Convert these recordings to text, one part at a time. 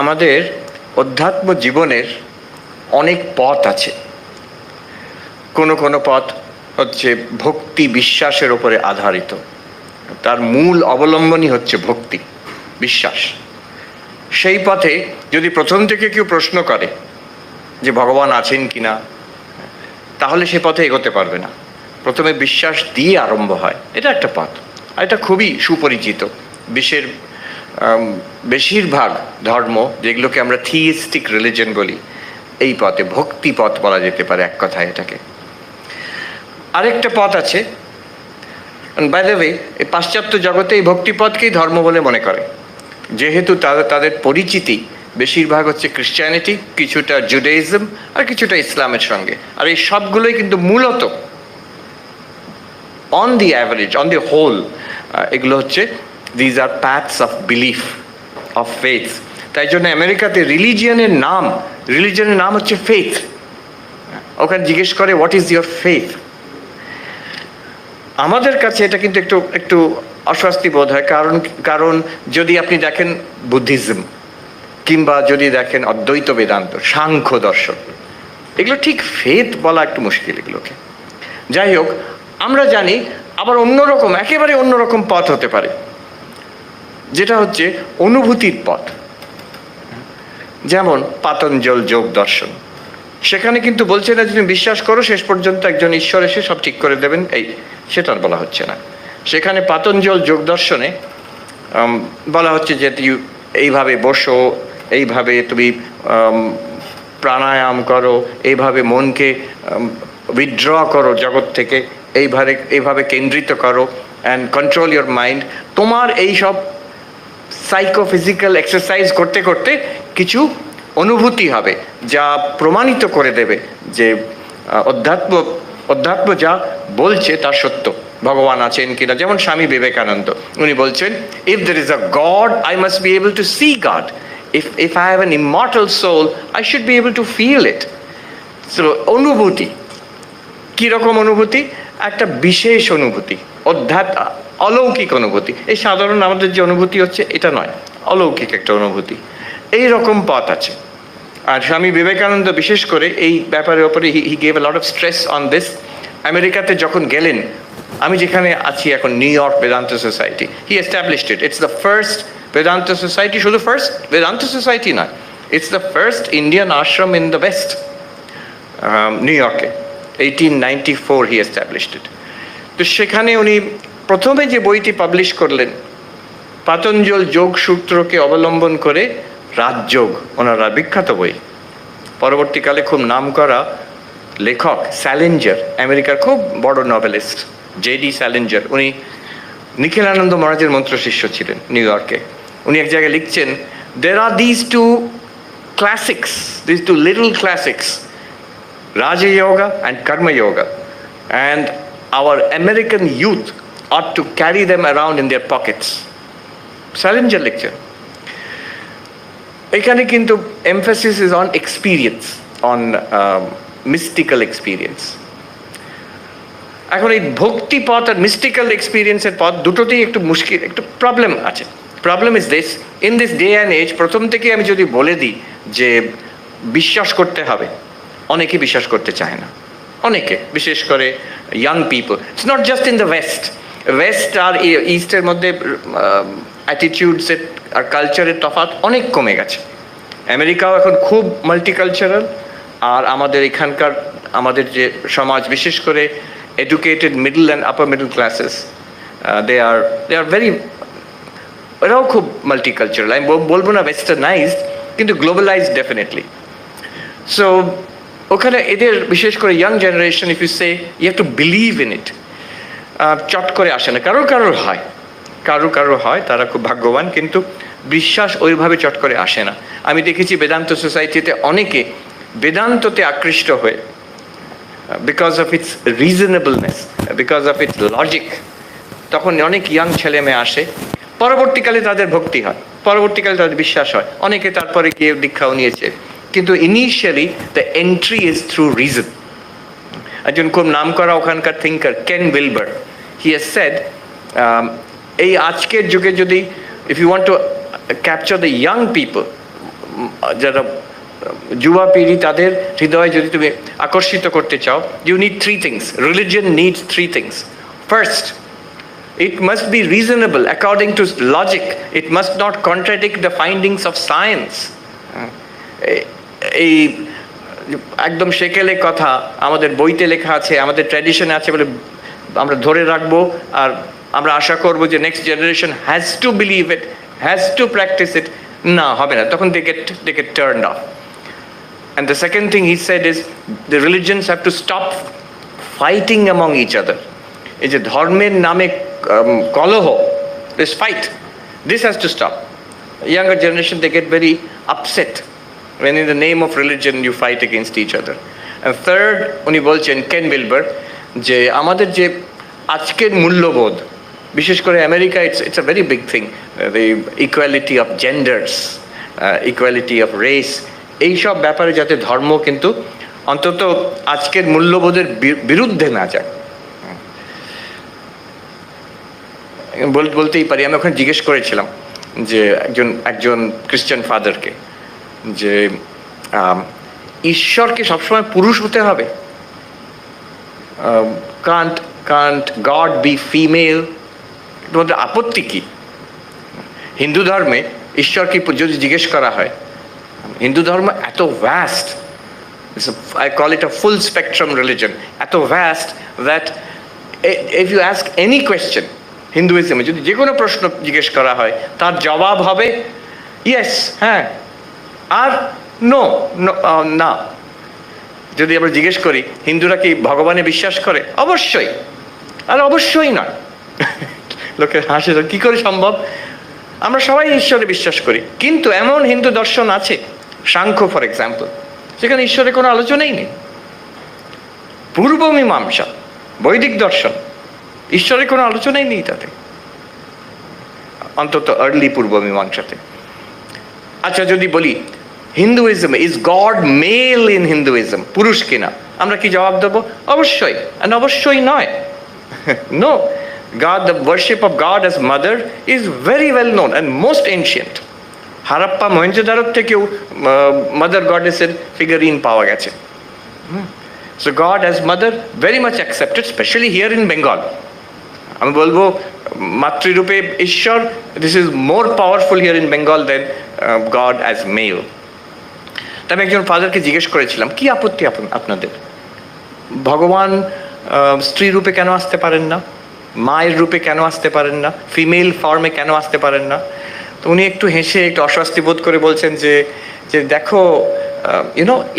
আমাদের অধ্যাত্ম জীবনের অনেক পথ আছে। কোনো কোনো পথ হচ্ছে ভক্তি বিশ্বাসের উপরে আধারিত, তার মূল অবলম্বনই হচ্ছে ভক্তি বিশ্বাস। সেই পথে যদি প্রথম থেকে কেউ প্রশ্ন করে যে ভগবান আছেন কিনা, তাহলে সে পথে এগোতে পারবে না। প্রথমে বিশ্বাস দিয়ে আরম্ভ হয়, এটা একটা পথ, আর এটা খুবই সুপরিচিত। বিশ্বের বেশিরভাগ ধর্ম, যেগুলোকে আমরা থিইস্টিক রিলিজন বলি, এই পথে ভক্তি পথ বলা যেতে পারে এক কথায় এটাকে। আরেকটা পথ আছে, বাই দ্য ওয়ে, এই পাশ্চাত্য জগতে এই ভক্তিপথকেই ধর্ম বলে মনে করে, যেহেতু তাদের পরিচিতি বেশিরভাগ হচ্ছে ক্রিশ্চিয়ানিটি, কিছুটা জুডাইজম আর কিছুটা ইসলামের সঙ্গে। আর এই সবগুলোই কিন্তু মূলত on the average, on the whole, এগুলো হচ্ছে these are paths of belief, of faith. তাই জন্য আমেরিকাতে রিলিজিয়নের নাম হচ্ছে ফেথ। ওখানে জিজ্ঞেস করে হোয়াট ইজ ইয়োর ফেথ। আমাদের কাছে এটা কিন্তু একটু একটু অস্বস্তি বোধ হয়, কারণ যদি আপনি দেখেন বুদ্ধিজম, কিংবা যদি দেখেন অদ্বৈত বেদান্ত, সাংখ্য দর্শন, এগুলো ঠিক ফেথ বলা একটু মুশকিল এগুলোকে। যাই হোক, আমরা জানি আবার অন্যরকম, একেবারে অন্যরকম পথ হতে পারে, যেটা হচ্ছে অনুভূতির পথ। যেমন পাতঞ্জল যোগ দর্শন, সেখানে কিন্তু বলছে না যে তুমি বিশ্বাস করো, শেষ পর্যন্ত একজন ঈশ্বর এসে সব ঠিক করে দেবেন, সেটা বলা হচ্ছে না। সেখানে পাতঞ্জল যোগ দর্শনে বলা হচ্ছে যে এইভাবে বসো, এইভাবে তুমি প্রাণায়াম করো, এইভাবে মনকে উইথড্র করো জগৎ থেকে, এইভাবে কেন্দ্রিত করো অ্যান্ড কন্ট্রোল ইয়োর মাইন্ড। তোমার এইসব সাইকোফিজিক্যাল এক্সারসাইজ করতে করতে কিছু অনুভূতি হবে, যা প্রমাণিত করে দেবে যে অধ্যাত্ম যা বলছে তা সত্য, ভগবান আছেন কিনা। যেমন স্বামী বিবেকানন্দ, উনি বলছেন, if there is a God, I must be able to see God. If I have an immortal soul, I should be able to feel it. So অনুভূতি, কীরকম অনুভূতি? একটা বিশেষ অনুভূতি, অলৌকিক অনুভূতি। এই সাধারণ আমাদের যে অনুভূতি হচ্ছে এটা নয়, অলৌকিক একটা অনুভূতি। এই রকম পথ আছে। আর স্বামী বিবেকানন্দ বিশেষ করে এই ব্যাপারের ওপরে he gave a lot of stress on this. আমেরিকাতে যখন গেলেন, আমি যেখানে আছি এখন, new York Vedanta society, he established it. It's the first Vedanta society, শুধু ফার্স্ট বেদান্ত সোসাইটি নয়, it's the first Indian Ashram in the West, new ইয়র্কে। 1894 হি এস্টাবলিশড ইট। তো সেখানে উনি প্রথমে যে বইটি পাবলিশ করলেন, পাতঞ্জল যোগ সূত্রকে অবলম্বন করে রাজযোগ, ওনার বিখ্যাত বই। পরবর্তীকালে খুব নামকরা লেখক স্যালিঞ্জার, আমেরিকার খুব বড় নভেলিস্ট জেডি স্যালিঞ্জার, উনি নিখিলানন্দ মহারাজের মন্ত্র শিষ্য ছিলেন নিউ ইয়র্কে। উনি এক জায়গায় লিখছেন, there are these two little classics, Raja Yoga and Karma Yoga, and our American youth ought to carry them around in their pockets. Salinger lecture. এখানে কিন্তু emphasis is on experience, on mystical experience. এখন এই ভক্তি পথ আর mystical এক্সপিরিয়েন্সের পথ দুটোতেই একটু মুশকিল, একটু প্রবলেম আছে। Problem is this, in this day and age, প্রথম থেকে আমি যদি বলে দিই যে বিশ্বাস করতে হবে, অনেকে বিশ্বাস করতে চায় না। অনেকে, বিশেষ করে young people. It's not just in the west আর ইস্টের মধ্যে অ্যাটিটিউডসের আর কালচারের তফাৎ অনেক কমে গেছে। আমেরিকাও এখন খুব মাল্টিকালচারাল, আর আমাদের এখানকার আমাদের যে সমাজ, বিশেষ করে educated middle and upper middle classes, they are very, এরাও খুব মাল্টিকালচারাল। আমি বলবো না ওয়েস্টার্নাইজড, কিন্তু গ্লোবালাইজড ডেফিনেটলি। সো ওখানে এদের বিশেষ করে young generation, if you say you have to believe in it, চট করে আসে না। কারোর হয়, তারা খুব ভাগ্যবান, কিন্তু বিশ্বাস ওইভাবে চট করে আসে না। আমি দেখেছি বেদান্ত সোসাইটিতে অনেকে বেদান্ততে আকৃষ্ট হয়ে, because of its রিজনেবলনেস, because of its logic, তখন অনেক ইয়াং ছেলে মেয়ে আসে, পরবর্তীকালে তাদের ভক্তি হয়, পরবর্তীকালে তাদের বিশ্বাস হয়, অনেকে তারপরে গিয়ে দীক্ষাও নিয়েছে। কিন্তু initially the entry is through reason. একজন খুব নাম করা ওখানকার থিঙ্কার কেন উইলবার, হি হ্যাজ সেড, এই আজকের যুগে যদি, if you want to capture the young people, যারা যুবা পিঢ়ি তাদের হৃদয় যদি তুমি আকর্ষিত করতে চাও, you need three things. Religion needs three things. First, it must be reasonable according to logic. It must not contradict the findings of science. এই একদম সেকেলে কথা আমাদের বইতে লেখা আছে, আমাদের ট্র্যাডিশনে আছে বলে আমরা ধরে রাখবো, আর আমরা আশা করবো যে next generation has to believe it, has to practice it. না, হবে না, তখন they get turned off. And the second thing he said is the religions have to stop fighting among each other. এই যে ধর্মের নামে কলহ, this fight, this has to stop. Younger generation, they get very upset when in the name of religion you fight against each other. And third, উনি বলছেন কেন Wilbur, যে আমাদের যে আজকের মূল্যবোধ, বিশেষ করে America, it's a very big thing, the equality of genders, equality of race, এইসব ব্যাপারে যাতে ধর্ম কিন্তু অন্তত আজকের মূল্যবোধের বিরুদ্ধে না যায়। বলতেই পারি, আমি ওখানে জিজ্ঞেস করেছিলাম যে একজন খ্রিস্টান ফাদারকে, যে ঈশ্বরকে সবসময় পুরুষ হতে হবে? Can't God be female? তোমাদের আপত্তি কি? হিন্দু ধর্মে ঈশ্বরকে যদি জিজ্ঞেস করা হয়, হিন্দু ধর্ম এত vast, I call it a full spectrum religion, এত vast that if you ask any question, হিন্দুইজমে যদি যে কোনো প্রশ্ন জিজ্ঞেস করা হয় তার জবাব হবে ইয়েস, হ্যাঁ, আর নো, না। যদি আমরা জিজ্ঞেস করি হিন্দুরা কি ভগবানে বিশ্বাস করে, অবশ্যই, আর অবশ্যই নয়। লোকের হাসি, কি করে সম্ভব? আমরা সবাই ঈশ্বরে বিশ্বাস করি, কিন্তু এমন হিন্দু দর্শন আছে, সাংখ্য ফর এক্সাম্পল, সেখানে ঈশ্বরের কোনো আলোচনাই নেই। পূর্ব মীমাংসা, বৈদিক দর্শন, ঈশ্বরের কোনো আলোচনাই নেই তাতে, অন্তত আর্লি পূর্ব মীমাংসাতে। আচ্ছা, যদি বলি Hinduism, is God male in Hinduism, পুরুষ কিনা, আমরা কি জবাব দেবো? অবশ্যই, অবশ্যই নয়। No, God, the worship of God as mother is very well known and most ancient. Harappa মহেঞ্জোদারোর থেকেও মাদার গডেসের ফিগারিন পাওয়া গেছে। So God as mother very much accepted, especially here in Bengal. আমি বলবো মাতৃরূপে ঈশ্বর, this is more powerful here in Bengal than God as male. আমি একজন ফাদারকে জিজ্ঞেস করেছিলাম, কি আপত্তি আপনাদের? ভগবান স্ত্রী রূপে কেন আসতে পারেন না? মায়ের রূপে কেন আসতে পারেন না? ফিমেল ফর্মে কেন আসতে পারেন না? তো উনি একটু হেসে একটু অস্বস্তি বোধ করে বলছেন যে দেখো,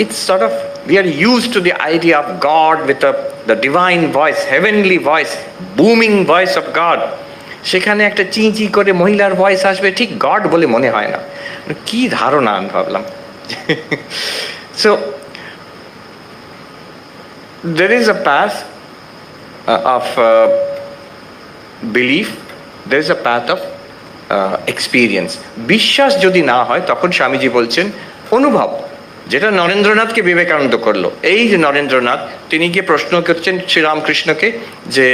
it's sort of, we are used to the idea of God with the divine voice, heavenly voice, booming voice of God. সেখানে একটা চিঁচি করে মহিলার ভয়েস আসবে, ঠিক গড বলে মনে হয় না। কি ধারণা, আমি ভাবলাম। So there is a path of belief, there is a path of experience. বিশ্বাস যদি না হয়, তখন স্বামীজি বলছেন অনুভব, যেটা নরেন্দ্রনাথকে বিবেকানন্দ করলো। এই যে নরেন্দ্রনাথ, তিনি গিয়ে প্রশ্ন করছেন শ্রীরামকৃষ্ণকে যে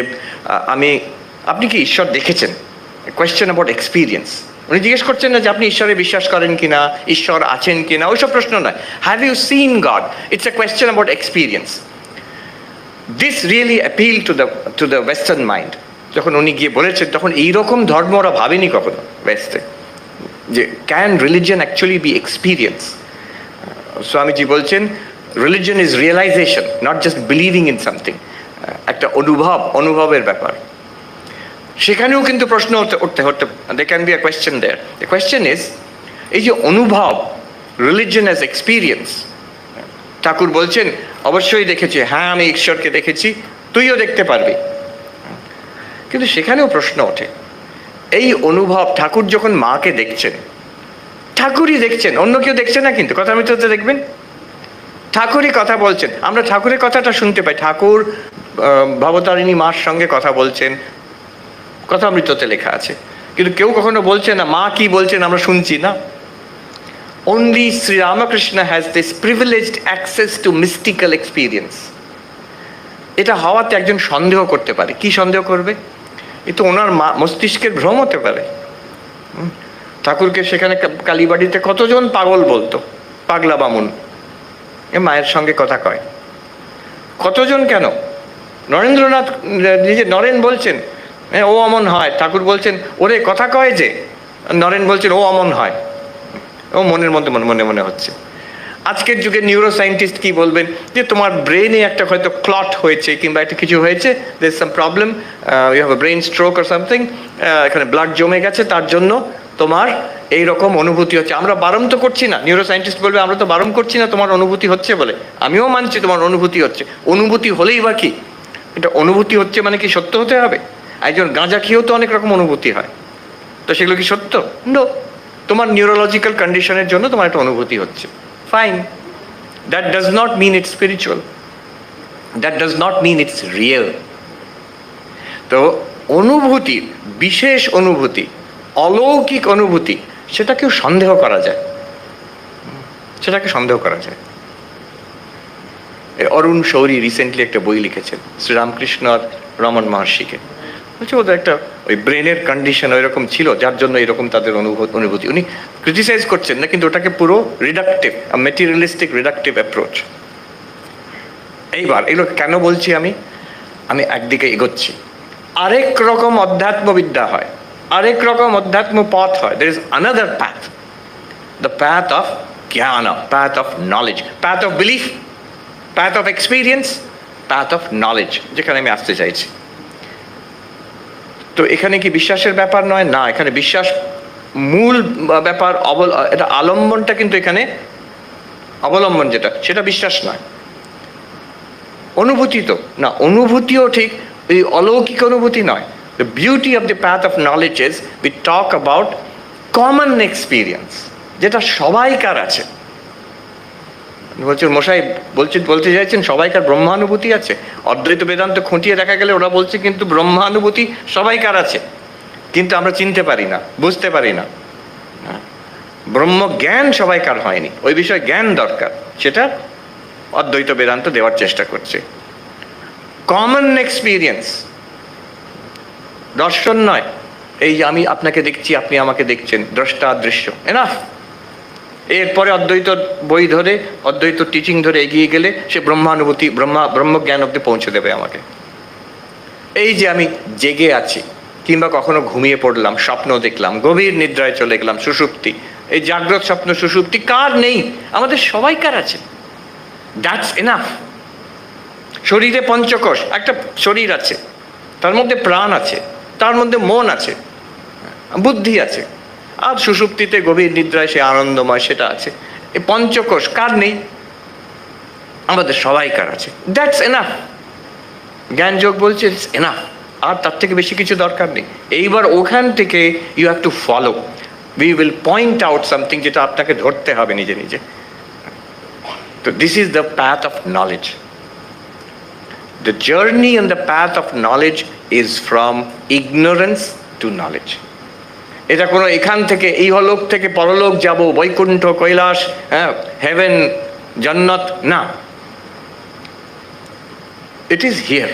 আপনি কি ঈশ্বর দেখেছেন? Question about experience. উনি জিজ্ঞেস করছেন না যে আপনি ঈশ্বরে বিশ্বাস করেন কিনা, ঈশ্বর আছেন কিনা, ওইসব প্রশ্ন নয়। Have you seen God? It's a question about experience. This really appeal to the western mind. যখন উনি গিয়ে বলেছেন, তখন এইরকম ধর্ম ওরা ভাবেনি কখনো ওয়েস্টে, যে can religion actually be experience. Swamiji বলছেন religion is realization, not just believing in something, একটা অনুভবের ব্যাপার। সেখানেও কিন্তু প্রশ্ন উঠতে they can be a question there. The question is, এই যে অনুভব, রিলিজিয়ন অ্যাজ এক্সপিরিয়েন্স, ঠাকুর বলছেন অবশ্যই দেখেছি, হ্যাঁ আমি ঈশ্বরকে দেখেছি, তুইও দেখতে পারবি। কিন্তু সেখানেও প্রশ্ন ওঠে, এই অনুভব, ঠাকুর যখন মাকে দেখছেন, ঠাকুরই দেখছেন, অন্য কেউ দেখছে না, কিন্তু কথামৃততে দেখবেন ঠাকুরই কথা বলছেন। আমরা ঠাকুরের কথাটা শুনতে পাই, ঠাকুর ভবতারিণী মার সঙ্গে কথা বলছেন, কথামৃততে লেখা আছে, কিন্তু কেউ কখনো বলছে না মা কি বলছেন আমরা শুনছি না। Only Sri Ramakrishna has this privileged access to mystical experience. এটা হওয়াতে একজন সন্দেহ করতে পারে। কি সন্দেহ করবে? এ তো ওনার মস্তিষ্কের ভ্রম হতে পারে। ঠাকুরকে সেখানে কালীবাড়িতে কতজন পাগল বলতো, পাগলা বামুন, এ মায়ের সঙ্গে কথা কয় কতজন, কেন? নরেন্দ্রনাথ নিজে, নরেন বলছেন ও অমন হয়, ঠাকুর বলছেন ওরে কথা কয় যে, নরেন বলছেন ও অমন হয়, ও মনের মধ্যে মনে মনে হচ্ছে। আজকের যুগে নিউরো সায়েন্টিস্ট কি বলবেন, যে তোমার ব্রেনে একটা হয়তো ক্লট হয়েছে কিংবা একটা কিছু হয়েছে, there's some problem, you have a brain stroke or something, এখানে ব্লাড জমে গেছে, তার জন্য তোমার এই রকম অনুভূতি হচ্ছে। আমরা বারণ তো করছি না, নিউরো সায়েন্টিস্ট বলবে আমরা তো বারণ করছি না তোমার অনুভূতি হচ্ছে বলে, আমিও মানছি তোমার অনুভূতি হচ্ছে। অনুভূতি হলেই বা কি, এটা অনুভূতি হচ্ছে মানে কি সত্য হতে হবে? একজন গাঁজা খেয়েও তো অনেক রকম অনুভূতি হয়, তো সেগুলো কি সত্য? নো। তোমার নিউরোলজিক্যাল কন্ডিশনের জন্য তোমার একটা অনুভূতি হচ্ছে, fine. That does not mean it's spiritual, that does not mean it's real. তো অনুভূতি, বিশেষ অনুভূতি, অলৌকিক অনুভূতি, সেটাকেও সন্দেহ করা যায়, সেটাকে সন্দেহ করা যায়। অরুণ শৌরী রিসেন্টলি একটা বই লিখেছেন শ্রীরামকৃষ্ণ আর রমন মহর্ষিকে, বলছে ওদের একটা ওই ব্রেনের কন্ডিশন ওই রকম ছিল যার জন্য এরকম তাদের অনুভূতি। উনি ক্রিটিসাইজ করছেন না, কিন্তু ওটাকে পুরো রিডাকটিভ, মেটেরিয়ালিস্টিক রিডাকটিভ অ্যাপ্রোচ। এইবার এগুলো কেন বলছি আমি একদিকে এগোচ্ছি। আরেক রকম অধ্যাত্মবিদ্যা হয়, আরেক রকম অধ্যাত্ম পথ হয়। There is another path, the path of jnana, path of knowledge, path of belief, path of experience, path of knowledge, যেখানে আমি আসতে চাইছি। তো এখানে কি বিশ্বাসের ব্যাপার নয়? না, এখানে বিশ্বাস মূল ব্যাপার। এটা আলম্বনটা কিন্তু এখানে অবলম্বন যেটা, সেটা বিশ্বাস নয়, অনুভূতি তো না, অনুভূতিও ঠিক এই অলৌকিক অনুভূতি নয়। The beauty of the path of knowledge is we talk about common experience, যেটা সবাইকার আছে। বলছেন মশাই বলতে চাইছেন সবাইকার ব্রহ্মানুভূতি আছে? অদ্বৈত বেদান্ত খুঁটিয়ে দেখা গেলে ওরা বলছে কিন্তু ব্রহ্মানুভূতি সবাইকার আছে, কিন্তু আমরা চিনতে পারি না, বুঝতে পারি না। ব্রহ্ম জ্ঞান সবাইকার হয়নি, ওই বিষয়ে জ্ঞান দরকার, সেটা অদ্বৈত বেদান্ত দেওয়ার চেষ্টা করছে। কমন এক্সপিরিয়েন্স, দর্শন নয় এই যে আমি আপনাকে দেখছি আপনি আমাকে দেখছেন, দ্রষ্টা দৃশ্য, এনাফ। এরপরে অদ্বৈত বই ধরে, অদ্বৈত টিচিং ধরে এগিয়ে গেলে সে ব্রহ্মানুভূতি, ব্রহ্মজ্ঞান অব্দি পৌঁছে দেবে আমাকে। এই যে আমি জেগে আছি কিংবা কখনো ঘুমিয়ে পড়লাম, স্বপ্ন দেখলাম, গভীর নিদ্রায় চলে গেলাম, সুষুপ্তি, এই জাগ্রত স্বপ্ন সুষুপ্তি কার নেই? আমাদের সবাইকার আছে, দ্যাটস এনাফ। শরীরে পঞ্চকোষ, একটা শরীর আছে, তার মধ্যে প্রাণ আছে, তার মধ্যে মন আছে, বুদ্ধি আছে, আর সুষুপ্তিতে গভীর নিদ্রায় সে আনন্দময়, সেটা আছে। এই পঞ্চকোষ কার নেই? আমাদের সবাইকার আছে, দ্যাটস এনাফ। জ্ঞান যোগ বলছে ইটস এনাফ, আর তার থেকে বেশি কিছু দরকার নেই। এইবার ওখান থেকে you have to follow, we will point out something, যেটা আপনাকে ধরতে হবে নিজে নিজে। তো this is the path of knowledge. The journey on the path of knowledge is from ignorance to knowledge. এটা কোনো এখান থেকে এই হলোক থেকে পরলোক যাব, বৈকুণ্ঠ, কৈলাস, হ্যাঁ, হেভেন, জান্নাত, না। ইট ইজ হিয়ার,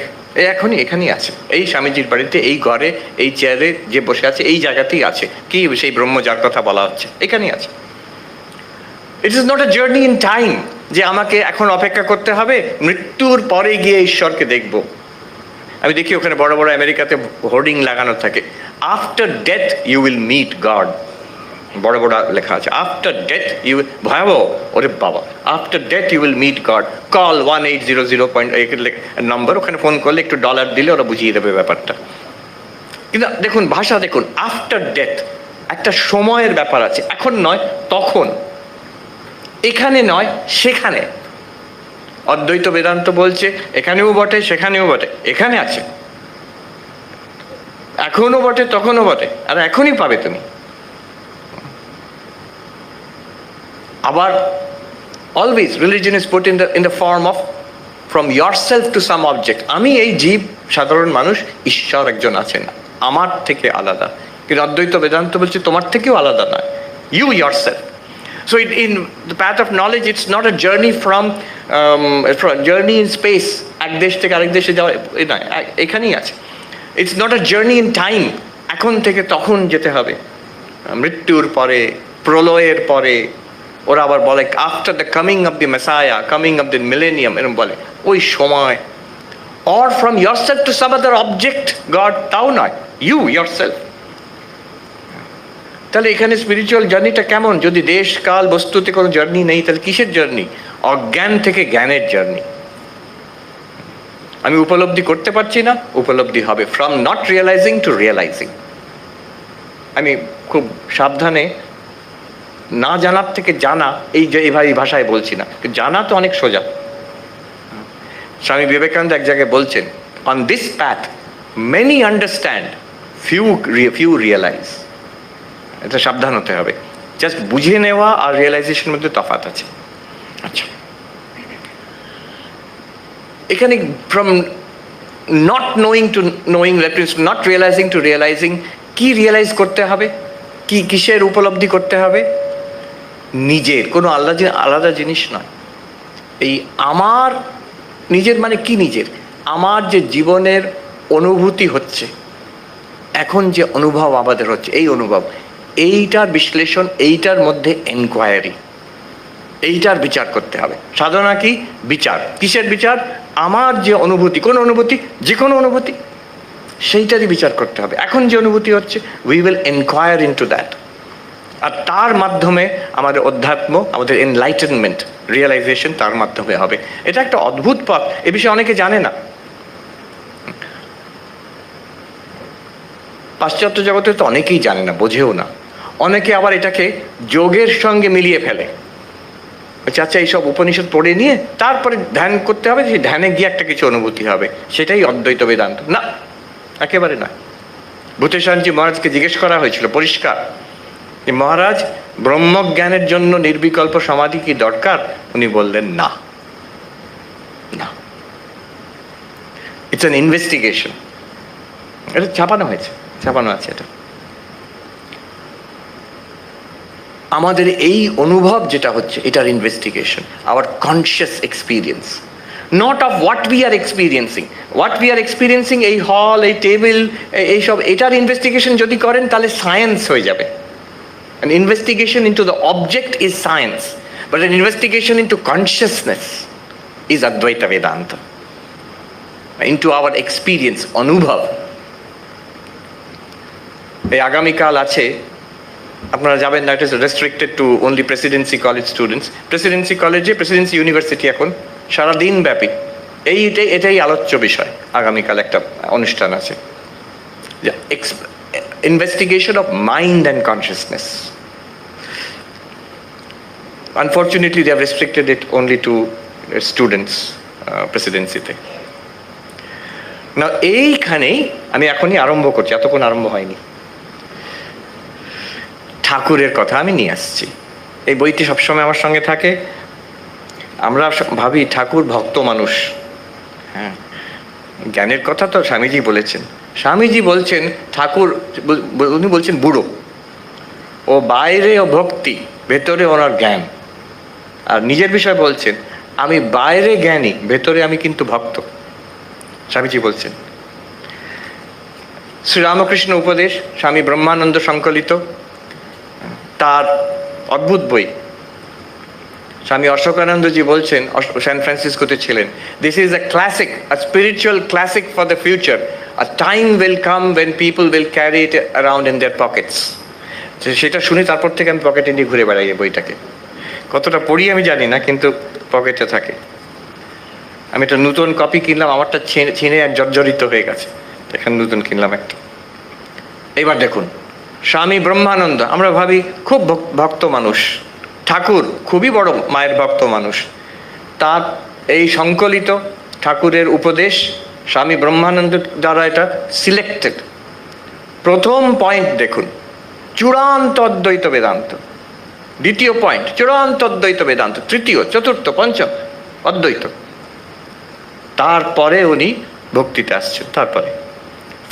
এখনই এখানেই আছে, এই স্বামীজির বাড়িতে, এই ঘরে, এই চেয়ারে যে বসে আছে, এই জায়গাতেই আছে। কি সেই ব্রহ্ম যার কথা বলা হচ্ছে এখানেই আছে। It is not a journey in time, যে আমাকে এখন অপেক্ষা করতে হবে মৃত্যুর পরে গিয়ে ঈশ্বরকে দেখব। আমি দেখি ওখানে বড় বড় আমেরিকাতে হোর্ডিং লাগানো থাকে, after death you will meet God, বড় বড় লেখা আছে, আফটার ডেথ ইউ, ভয়াবহ, ওরে বাবা, after death you will meet God, call 1800 number, ওখানে ফোন করলে একটু ডলার দিলে ওরা বুঝিয়ে দেবে ব্যাপারটা। কিন্তু দেখুন ভাষা দেখুন, আফটার ডেথ একটা সময়ের ব্যাপার আছে, এখন নয় তখন, এখানে নয় সেখানে। অদ্বৈত বেদান্ত বলছে এখানেও বটে সেখানেও বটে, এখানে আছে, এখনো বটে তখনও বটে, আর এখনই পাবে তুমি। আবার always religion is put in the form of from yourself to some object. আমি এই জীব, সাধারণ মানুষ, ঈশ্বর একজন আছেন আমার থেকে আলাদা, কিন্তু অদ্বৈত বেদান্ত বলছে তোমার থেকেও আলাদা নয়, you yourself. So in the path of knowledge, it's not a journey from journey in space, এক দেশ থেকে আরেক দেশে যাওয়া নয়, এখানেই আছে। It's not a journey in time, এখন থেকে তখন যেতে হবে, মৃত্যুর পরে, প্রলয়ের পরে, ওরা আবার বলে after the coming of the Messiah, coming of the millennium, এরকম বলে ওই সময়। Or from yourself to some other object god, তাও নয়, ইউ yourself। তাহলে এখানে স্পিরিচুয়াল জার্নিটা কেমন? যদি দেশ কাল বস্তুতে কোনো জার্নি নেই, তাহলে কিসের জার্নি? অজ্ঞান থেকে জ্ঞানের জার্নি। আমি উপলব্ধি করতে পারছি না, উপলব্ধি হবে। From not realising to realising. আমি খুব সাবধানে না জানার থেকে জানা, এইভাবে ভাষায় বলছি না, জানা তো অনেক সোজা। স্বামী বিবেকানন্দ এক জায়গায় বলছেন, on this path many understand, few realise. এটা সাবধান হতে হবে। জাস্ট বুঝে নেওয়া আর রিয়েলাইজেশনের মধ্যে তফাৎ আছে। আচ্ছা, এখানে from not knowing to knowing, not realising to realising, কি রিয়েলাইজ করতে হবে? কিসের উপলব্ধি করতে হবে? নিজের, কোনো আলাদা জিনিস নয়। এই আমার নিজের মানে কি? নিজের, আমার যে জীবনের অনুভূতি হচ্ছে, এখন যে অনুভব আমাদের হচ্ছে, এই অনুভব, এইটার বিশ্লেষণ, এইটার মধ্যে এনকোয়ারি, এইটার বিচার করতে হবে। সাধনা কি? বিচার। কিসের বিচার? আমার যে অনুভূতি, কোন অনুভূতি? যে কোনো অনুভূতি, সেইটারই বিচার করতে হবে। এখন যে অনুভূতি হচ্ছে, we will enquire into that. আর তার মাধ্যমে আমাদের অধ্যাত্ম, আমাদের এনলাইটেনমেন্ট, রিয়েলাইজেশন তার মাধ্যমে হবে। এটা একটা অদ্ভুত পথ, এ বিষয়ে অনেকে জানে না। পাশ্চাত্য জগতে তো অনেকেই জানে না, বোঝেও না। অনেকে আবার এটাকে যোগের সঙ্গে মিলিয়ে ফেলে। আচ্ছা, এইসব উপনিষদ পড়ে নিয়ে তারপরে ধ্যান করতে হবে, সেই ধ্যানে গিয়ে একটা কিছু অনুভূতি হবে, সেটাই অদ্বৈত বেদান্ত। না, একেবারে না। ভূতেশানজি মহারাজকে জিজ্ঞেস করা হয়েছিল পরিষ্কার, যে মহারাজ, ব্রহ্মজ্ঞানের জন্য নির্বিকল্প সমাধি কি দরকার? উনি বললেন না, না, ইটস অ্যান ইনভেস্টিগেশন। এটা ছাপানো হয়েছে, ছাপানো আছে। এটা আমাদের এই অনুভব যেটা হচ্ছে, এটার investigation, our conscious experience, not of what we are experiencing. What we are experiencing, এই হল, এই টেবিল, এইসব, এটার ইনভেস্টিগেশন যদি করেন তাহলে সায়েন্স হয়ে যাবে। An investigation into the object is science, but an investigation into consciousness is Advaita Vedanta, into our experience, অনুভব। এই আগামীকাল আছে, আপনারা যাবেন না, it is restricted two only Presidency college students. Presidency কলেজে, প্রেসিডেন্সি ইউনিভার্সিটি এখন সারাদিন ব্যাপী এটাই আলোচ্য বিষয়। আগামীকাল একটা অনুষ্ঠান আছে, investigation of mind and consciousness. Unfortunately, they have restricted it only to students, presidency te. Now, এইখানেই আমি এখনই আরম্ভ করছি, এতক্ষণ আরম্ভ হয়নি। ঠাকুরের কথা আমি নিয়ে আসছি। এই বইটি সবসময় আমার সঙ্গে থাকে। আমরা ভাবি ঠাকুর ভক্ত মানুষ। হ্যাঁ, জ্ঞানের কথা তো স্বামীজি বলেছেন। স্বামীজি বলছেন ঠাকুর, উনি বলছেন বুড়ো, ও বাইরে ও ভক্তি, ভেতরে ওনার জ্ঞান। আর নিজের বিষয় বলছেন, আমি বাইরে জ্ঞানী, ভেতরে আমি কিন্তু ভক্ত। স্বামীজি বলছেন। শ্রীরামকৃষ্ণ উপদেশ, স্বামী ব্রহ্মানন্দ সংকলিত, তার অদ্ভুত বই। স্বামী অশোকানন্দজি বলছেন, স্যান ফ্রান্সিসকোতে ছিলেন, this is a classic, a spiritual classic for the future. A time will come when people will carry it around in their pockets. সেটা শুনে তারপর থেকে আমি পকেটে নিয়ে ঘুরে বেড়াই এই বইটাকে। কতটা পড়ি আমি জানি না, কিন্তু পকেটে থাকে। আমি একটা নতুন কপি কিনলাম, আমারটা ছিঁড়ে আর জর্জরিত হয়ে গেছে, এখানে নতুন কিনলাম একটা। এবার দেখুন, স্বামী ব্রহ্মানন্দ, আমরা ভাবি খুব ভক্ত মানুষ, ঠাকুর খুবই বড় মায়ের ভক্ত মানুষ। তার এই সংকলিত ঠাকুরের উপদেশ স্বামী ব্রহ্মানন্দ দ্বারা এটা সিলেক্টেড। প্রথম পয়েন্ট দেখুন, চূড়ান্ত অদ্বৈত বেদান্ত। দ্বিতীয় পয়েন্ট, চূড়ান্ত অদ্বৈত বেদান্ত। তৃতীয়, চতুর্থ, পঞ্চম অদ্বৈত। তারপরে উনি ভক্তিতে আসছেন। তারপরে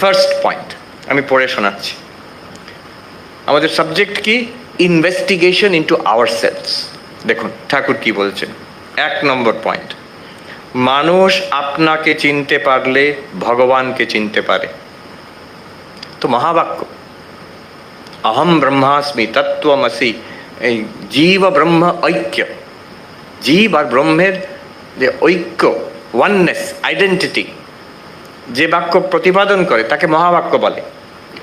ফার্স্ট পয়েন্ট আমি পড়ে শোনাচ্ছি। আমাদের সাবজেক্ট কি? Investigation into ourselves. দেখুন ঠাকুর কি বলছেন। 1 নম্বর পয়েন্ট, মানুষ আপনাকে চিনতে পারলে ভগবানকে চিনতে পারে। তো মহাবাক্য, অহম ব্রহ্মাস্মি তত্ত্বমসি, এই জীব ব্রহ্ম ঐক্য, জীব আর ব্রহ্মের যে ঐক্য, ওয়াননেস, আইডেন্টিটি, যে বাক্য প্রতিপাদন করে তাকে মহাবাক্য বলে।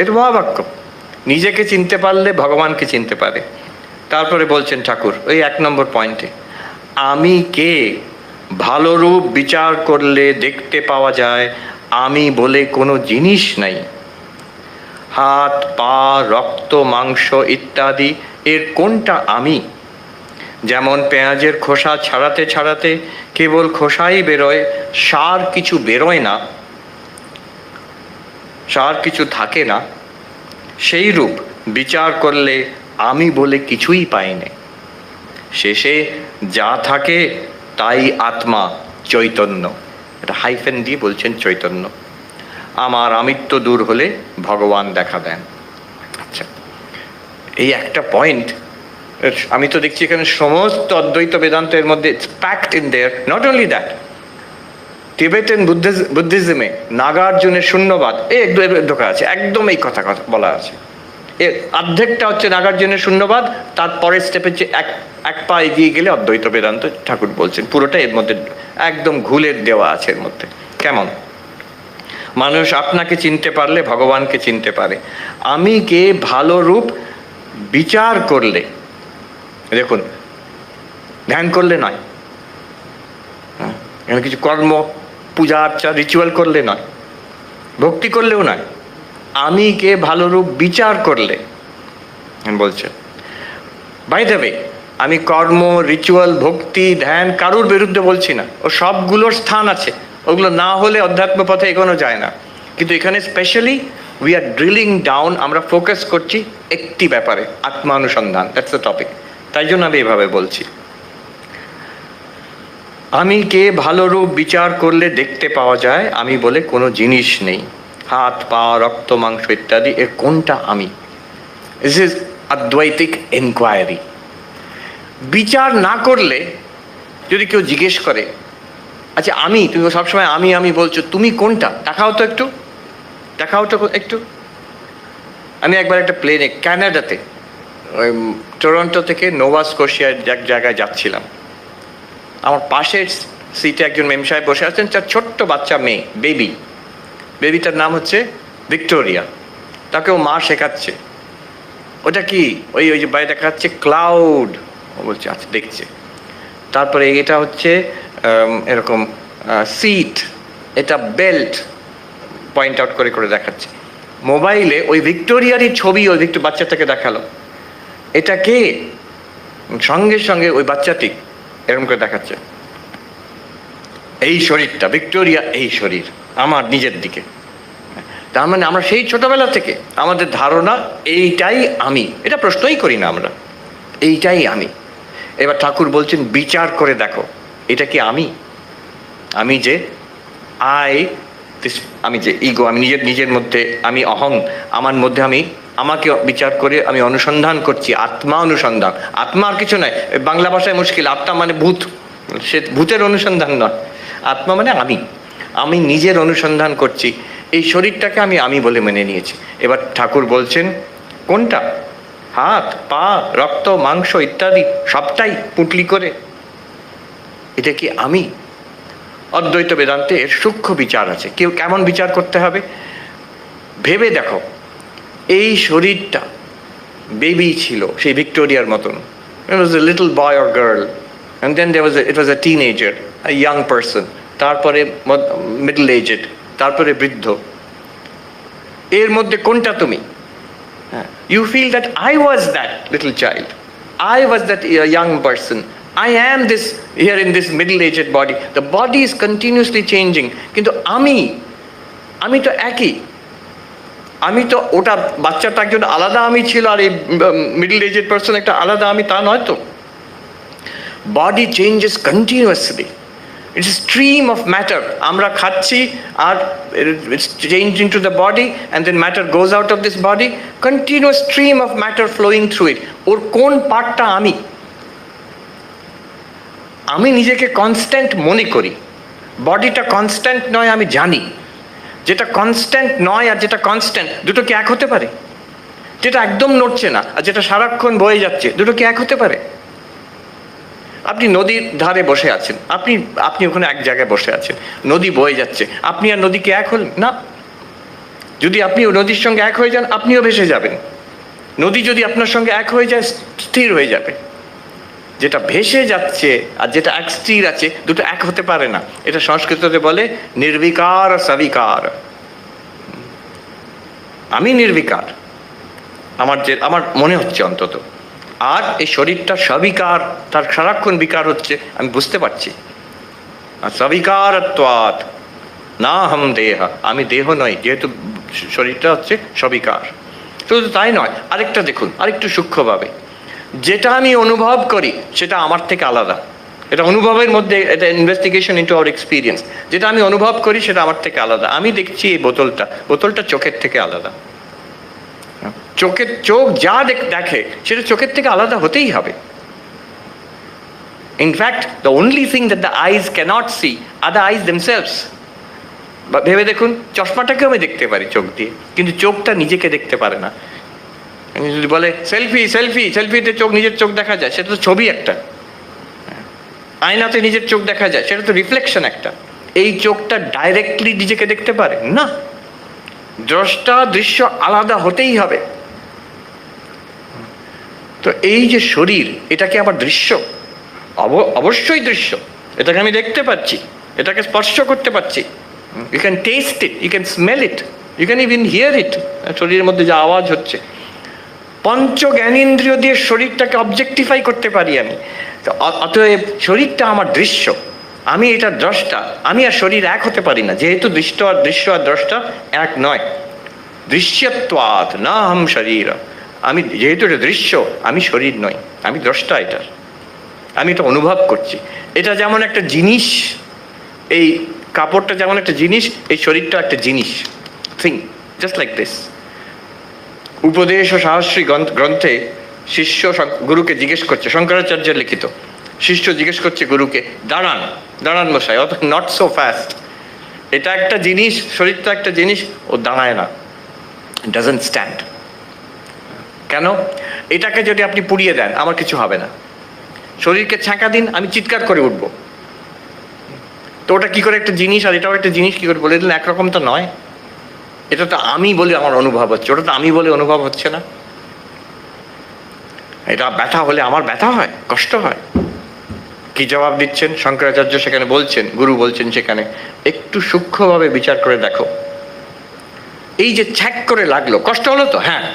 এটা মহাবাক্য। নিজেকে চিনতে পারলে ভগবানকে চিনতে পারে। তারপরে বলছেন ঠাকুর ওই 1 নম্বর পয়েন্টে, আমি কে ভালো রূপ বিচার করলে দেখতে পাওয়া যায়, আমি বলে কোনো জিনিস নাই। হাত, পা, রক্ত, মাংস ইত্যাদি এর কোনটা আমি? যেমন পেঁয়াজের খোসা ছাড়াতে ছাড়াতে কেবল খোসাই বেরোয়, সার কিছু বেরোয় না, সার কিছু থাকে না, সেই রূপ বিচার করলে আমি বলে কিছুই পাই না। শেষে যা থাকে তাই আত্মা, চৈতন্য। এটা হাইফেন দিয়ে বলছেন চৈতন্য। আমার আমিত্ব দূর হলে ভগবান দেখা দেন। আচ্ছা, এই একটা পয়েন্ট আমি তো দেখছি এখানে সমস্ত অদ্বৈত বেদান্তের মধ্যে packed in there. Not only that, Tibetan বুদ্ধিজমে নাগার্জুনের শূন্যবাদ ঢোকা আছে, একদম এই কথা বলা আছে। এর অর্ধেকটা হচ্ছে নাগার্জুনের শূন্যবাদ, তারপরের স্টেপের যে এক পা এগিয়ে গেলে অদ্বৈত বেদান্ত ঠাকুর বলছেন। পুরোটা এর মধ্যে একদম ঘুলের দেওয়া আছে এর মধ্যে। কেমন? মানুষ আপনাকে চিনতে পারলে ভগবানকে চিনতে পারে। আমি কে ভালো রূপ বিচার করলে, দেখুন ধ্যান করলে নয়, এখানে কিছু কর্ম, পূজা আর্চা, রিচুয়াল করলে নয়, ভক্তি করলেও নয়, আমি কে ভালো রূপ বিচার করলে বলছে। বাই দ্য ওয়ে, আমি কর্ম, রিচুয়াল, ভক্তি, ধ্যান কারুর বিরুদ্ধে বলছি না, ও সবগুলোর স্থান আছে, ওগুলো না হলে অধ্যাত্ম পথে এগোনো যায় না। কিন্তু এখানে specially we are drilling down, আমরা ফোকাস করছি একটি ব্যাপারে, আত্মানুসন্ধান। That's the topic. তাই জন্য আমি এভাবে বলছি। আমি কে ভালো রূপ বিচার করলে দেখতে পাওয়া যায়, আমি বলে কোনো জিনিস নেই। হাত, পা, রক্ত, মাংস ইত্যাদি এর কোনটা আমি? This is advaitic enquiry. বিচার না করলে যদি কেউ জিজ্ঞেস করে, আচ্ছা আমি, তুমি সবসময় আমি আমি বলছো, তুমি কোনটা দেখাও তো একটু, দেখাও তো একটু। আমি একবার একটা প্লেনে ক্যানাডাতে, টরন্টো থেকে নোভা স্কোশিয়ার এক জায়গায় যাচ্ছিলাম। আমার পাশের সিটে একজন মেম সাহেব বসে আছেন, তার ছোট্ট বাচ্চা মেয়ে, বেবিটার নাম হচ্ছে ভিক্টোরিয়া। তাকেও মা শেখাচ্ছে, ওটা কি, ওই যে বাইরে দেখা যাচ্ছে ক্লাউড, ও বলছে আচ্ছা দেখছে। তারপরে এটা হচ্ছে এরকম সিট, এটা বেল্ট, পয়েন্ট আউট করে করে দেখাচ্ছে। মোবাইলে ওই ভিক্টোরিয়ারই ছবি ওই বাচ্চাটাকে দেখালো, এটা কে? সঙ্গে সঙ্গে ওই বাচ্চাটি এরকম করে দেখাচ্ছে, এই শরীরটা ভিক্টোরিয়া, এই শরীর আমার নিজের দিকে। তার মানে আমরা সেই ছোটবেলা থেকে আমাদের ধারণা এইটাই আমি, এটা প্রশ্নই করি না আমরা, এইটাই আমি। এবার ঠাকুর বলছেন বিচার করে দেখো, এটা কি আমি? আমি যে আমি যে ইগো, আমি নিজের মধ্যে আমি অহং, আমার মধ্যে আমি আমাকে বিচার করে আমি অনুসন্ধান করছি, আত্মা অনুসন্ধান। আত্মা আর কিছু নয়, বাংলা ভাষায় মুশকিল, আত্মা মানে ভূত, সে ভূতের অনুসন্ধান নয়, আত্মা মানে আমি নিজের অনুসন্ধান করছি। এই শরীরটাকে আমি বলে মেনে নিয়েছি। এবার ঠাকুর বলছেন কোনটা? হাত, পা, রক্ত, মাংস ইত্যাদি সবটাই পুঁটলি করে, এটা কি আমি? অদ্বৈত বেদান্তে এর সূক্ষ্ম বিচার আছে। কেউ কেমন বিচার করতে হবে ভেবে দেখো। এই শরীরটা বেবি ছিল, সেই ভিক্টোরিয়ার মতন, it was a little boy or girl, and then it was a teenager, a young person, তারপরে middle aged, তারপরে বৃদ্ধ। এর মধ্যে কোনটা তুমি? You feel that I was that little child, I was that young person, I am this here in this middle-aged body. The body is continuously changing. কিন্তু আমি তো একই। আমি তো ওটা বাচ্চাটা একজন আলাদা আমি ছিল, আর এই middle-aged person একটা আলাদা আমি, তা নয় তো। Body changes continuously. It's a stream of matter. আমরা খাচ্ছি আর it's changed into the body, and then matter goes out of this body. Continuous stream of matter flowing through it. ওর কোন পার্টটা আমি? আমি নিজেকে কনস্ট্যান্ট মনে করি, বডিটা কনস্ট্যান্ট নয় আমি জানি। যেটা কনস্ট্যান্ট নয় আর যেটা কনস্ট্যান্ট, দুটো কি এক হতে পারে? যেটা একদম নড়ছে না আর যেটা সারাক্ষণ বয়ে যাচ্ছে, দুটো কি এক হতে পারে? আপনি নদীর ধারে বসে আছেন, আপনি আপনি ওখানে এক জায়গায় বসে আছেন, নদী বয়ে যাচ্ছে, আপনি আর নদী কি এক হলেন না? যদি আপনি নদীর সঙ্গে এক হয়ে যান, আপনিও ভেসে যাবেন। নদী যদি আপনার সঙ্গে এক হয়ে যায়, স্থির হয়ে যাবে। যেটা ভেসে যাচ্ছে আর যেটা এক স্থির আছে, দুটো এক হতে পারে না। এটা সংস্কৃততে বলে নির্বিকার সবিকার। আমি নির্বিকার, আমার মনে হচ্ছে অন্তত, আর এই শরীরটা সবিকার, তার সারাক্ষণ বিকার হচ্ছে, আমি বুঝতে পারছি। আর সবিকারত্বাৎ না হম দেহ, আমি দেহ নই, যেহেতু শরীরটা হচ্ছে সবিকার। শুধু তাই নয়, আরেকটা দেখুন, আরেকটু সূক্ষ্মভাবে, যেটা আমি অনুভব করি সেটা আমার থেকে আলাদা। এটা অনুভবের মধ্যে, এটা ইনভেস্টিগেশন ইন্টু আওয়ার এক্সপিরিয়েন্স। যেটা আমি অনুভব করি সেটা আমার থেকে আলাদা। আমি দেখছি এই বোতলটা চোখের থেকে আলাদা। চোখ যা দেখে সেটা চোখের থেকে আলাদা হতেই হবে। In fact the only thing that the eyes cannot see are the eyes themselves. ভেবে দেখুন, চশমাটাকেও আমি দেখতে পারি চোখ দিয়ে, কিন্তু চোখটা নিজেকে দেখতে পারে না। যদি বলে সেলফি সেলফি, সেলফিতে নিজের চোখ দেখা যায়, সেটা তো ছবি একটা। আয়নাতে নিজের চোখ দেখা যায়, সেটা তো রিফ্লেকশন একটা। এই চোখটা ডাইরেক্টলি নিজেকে দেখতে পারে না। দ্রষ্টা দৃশ্য আলাদা হতেই হবে। তো এই যে শরীর, এটাকে আবার দৃশ্য, অবশ্যই দৃশ্য। এটাকে আমি দেখতে পাচ্ছি, এটাকে স্পর্শ করতে পারছি। You can taste it, you can smell it, you can even hear it. শরীরের মধ্যে যে আওয়াজ হচ্ছে, পঞ্চ জ্ঞানেন্দ্রিয় দিয়ে শরীরটাকে অবজেক্টিফাই করতে পারি আমি। অতএব শরীরটা আমার দৃশ্য, আমি এটা দ্রষ্টা। আমি আর শরীর এক হতে পারি না, যেহেতু দৃশ্য আর দ্রষ্টা এক নয়। দৃশ্যত্বাৎ না হম শরীর, আমি যেহেতু এটা দৃশ্য, আমি শরীর নই, আমি দ্রষ্টা এটার। আমি এটা অনুভব করছি। এটা যেমন একটা জিনিস, এই কাপড়টা যেমন একটা জিনিস, এই শরীরটা একটা জিনিস, থিং, জাস্ট লাইক দিস। উপদেশ ও সাহস্রী গ্রন্থে শিষ্য গুরুকে জিজ্ঞেস করছে, শঙ্করাচার্যের লিখিত। শিষ্য জিজ্ঞেস করছে গুরুকে, দাঁড়ান মশাই, অত নট সো ফাস্ট। এটা একটা জিনিস, শরীরটা একটা জিনিস, ও দাঁড়ায় না, ডাজন্ট স্ট্যান্ড। কেন? এটাকে যদি আপনি পুড়িয়ে দেন, আমার কিছু হবে না। শরীরকে ছ্যাঁকা দিন, আমি চিৎকার করে উঠবো। তো ওটা কি করে একটা জিনিস আর এটাও একটা জিনিস কি করে বলে দিলেন? একরকম তো নয়। এটা তো আমি বলে আমার অনুভব হচ্ছে, ওটা তো আমি বলে অনুভব হচ্ছে না। এটা ব্যথা হলে আমার ব্যথা হয়, কষ্ট হয়। কি জবাব দিচ্ছেন শঙ্করাচার্য? সেখানে বলছেন, গুরু বলছেন সেখানে, একটু সূক্ষ্মভাবে বিচার করে দেখো। এই যে ছ্যাক করে লাগলো, কষ্ট হলো তো? হ্যাঁ।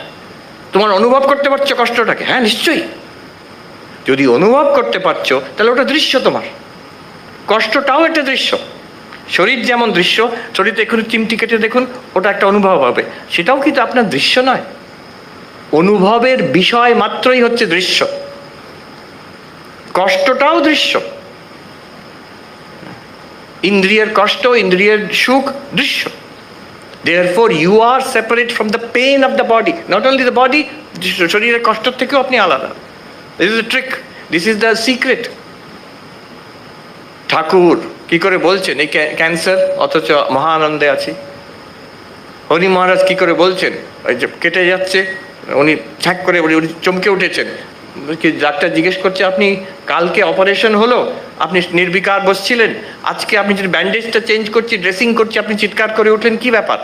তোমার অনুভব করতে পারছো কষ্টটাকে? হ্যাঁ, নিশ্চয়ই। যদি অনুভব করতে পারছো, তাহলে ওটা দৃশ্য তোমার। কষ্টটাও একটা দৃশ্য। শরীর যেমন দৃশ্য, শরীরতে এখানে চিমটি কেটে দেখুন, ওটা একটা অনুভব হবে, সেটাও কিন্তু আপনার দৃশ্য নয়। অনুভবের বিষয় মাত্রই হচ্ছে দৃশ্য। কষ্টটাও দৃশ্য। ইন্দ্রিয়ের কষ্ট, ইন্দ্রিয়ের সুখ দৃশ্য। Therefore you are separate from the pain of the body. Not only the body, শরীরের কষ্ট থেকেও আপনি আলাদা। This is the trick, this is the secret. ঠাকুর কি করে বলছেন এই ক্যান্সার, অথচ মহানন্দে আছি। হরি মহারাজ কি করে বলছেন, ওই যে কেটে যাচ্ছে, উনি ছ্যাক করে উনি চমকে উঠেছেন। কি ডাক্তার জিজ্ঞেস করছে, আপনি কালকে অপারেশন হলো, আপনি নির্বিকার বসছিলেন, আজকে আপনি যদি ব্যান্ডেজটা চেঞ্জ করছি, ড্রেসিং করছি, আপনি চিৎকার করে উঠলেন, কি ব্যাপার?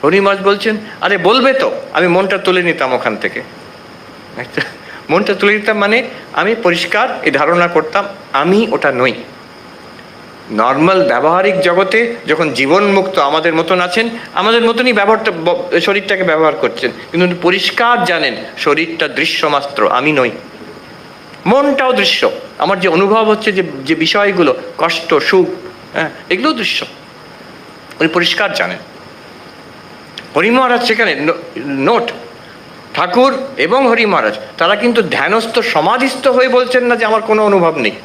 হরি মহারাজ বলছেন, আরে বলবে তো, আমি মনটা তুলে নিতাম ওখান থেকে। মনটা তুলে নিতাম মানে আমি পরিষ্কার এই ধারণা করতাম আমি ওটা নই। নর্মাল ব্যবহারিক জগতে যখন জীবন মুক্ত আমাদের মতন আছেন, আমাদের মতনই শরীরটাকে ব্যবহার করছেন, কিন্তু পরিষ্কার জানেন শরীরটা দৃশ্য মাত্র, আমি নই। মনটাও দৃশ্য, আমার যে অনুভব হচ্ছে, যে বিষয়গুলো, কষ্ট সুখ, হ্যাঁ, এগুলোও দৃশ্য, উনি পরিষ্কার জানেন। হরি মহারাজ সেখানে নোট, ঠাকুর এবং হরি মহারাজ তারা কিন্তু ধ্যানস্থ সমাধিস্থ হয়ে বলছেন না যে আমার কোনো অনুভব নেই।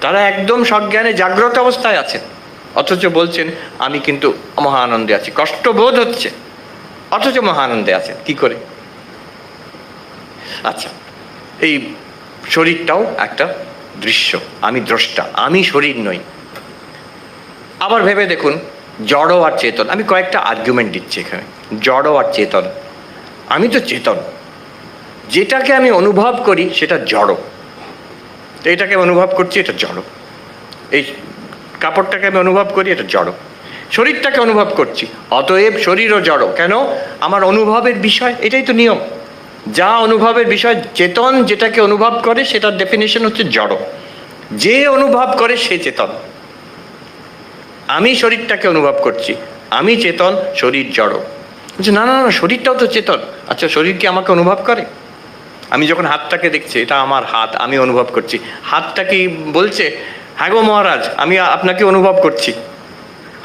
তারা একদম সজ্ঞানে জাগ্রত অবস্থায় আছেন, অথচ বলছেন আমি কিন্তু মহানন্দে আছি। কষ্ট বোধ হচ্ছে, অথচ মহানন্দে আছেন। কি করে? আচ্ছা, এই শরীরটাও একটা দৃশ্য, আমি দ্রষ্টা, আমি শরীর নই। আবার ভেবে দেখুন, জড় আর চেতন। আমি কয়েকটা আর্গুমেন্ট দিচ্ছি এখানে। জড় আর চেতন, আমি তো চেতন, যেটাকে আমি অনুভব করি সেটা জড়। তো এটাকে অনুভব করছি, এটা জড়। এই কাপড়টাকে আমি অনুভব করি, এটা জড়। শরীরটাকে অনুভব করছি, অতএব শরীরও জড়। কেন? আমার অনুভবের বিষয়, এটাই তো নিয়ম। যা অনুভবের বিষয়, চেতন যেটাকে অনুভব করে সেটার ডেফিনেশন হচ্ছে জড়। যে অনুভব করে সে চেতন। আমি শরীরটাকে অনুভব করছি, আমি চেতন, শরীর জড়। বলছে না না না, শরীরটাও তো চেতন। আচ্ছা, শরীর কি আমাকে অনুভব করে? আমি যখন হাতটাকে দেখছি, এটা আমার হাত, আমি অনুভব করছি। হাতটা কি বলছে, হ্যাঁ গো মহারাজ, আমি আপনাকে অনুভব করছি?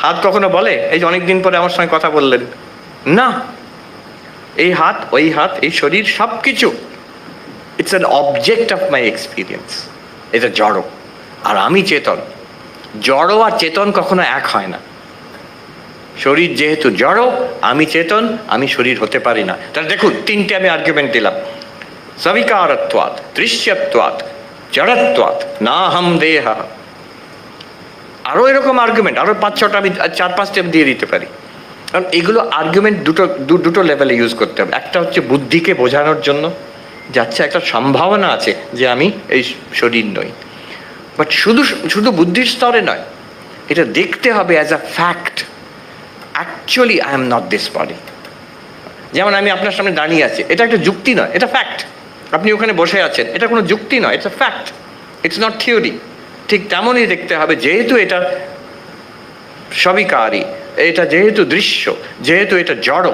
হাত কখনো বলে এই যে অনেকদিন পরে আমার সঙ্গে কথা বললেন? না। এই হাত, ওই হাত, এই শরীর, সব কিছু it's an object of my experience. এটা জড়, আর আমি চেতন। জড় আর চেতন কখনো এক হয় না। শরীর যেহেতু জড়, আমি চেতন, আমি শরীর হতে পারি না। তাহলে দেখুন, তিনটে আমি আর্গুমেন্ট দিলাম। সবিকারত্বাৎ, দৃশ্যত্বাৎ, জড়ত্বাৎ, না হাম দেহ। আরও এরকম আর্গুমেন্ট, আরও 5-6টা আমি 4-5টা দিয়ে দিতে পারি। কারণ এগুলো আর্গুমেন্ট দুটো লেভেলে ইউজ করতে হবে। একটা হচ্ছে বুদ্ধিকে বোঝানোর জন্য, যাচ্ছে একটা সম্ভাবনা আছে যে আমি এই শরীর নই। বাট শুধু বুদ্ধির স্তরে নয়, এটা দেখতে হবে as a fact. Actually I am not this body. যেমন আমি আপনার সামনে দাঁড়িয়ে আছি, এটা একটা যুক্তি নয়, এটা ফ্যাক্ট। আপনি ওখানে বসে আছেন, এটা কোনো যুক্তি নয়, এটা ফ্যাক্ট, ইটস নট থিওরি। ঠিক তেমনই দেখতে হবে, যেহেতু এটা সবিকারী, এটা যেহেতু দৃশ্য, যেহেতু এটা জড়,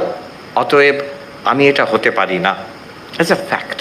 অতএব আমি এটা হতে পারি না। It's a fact.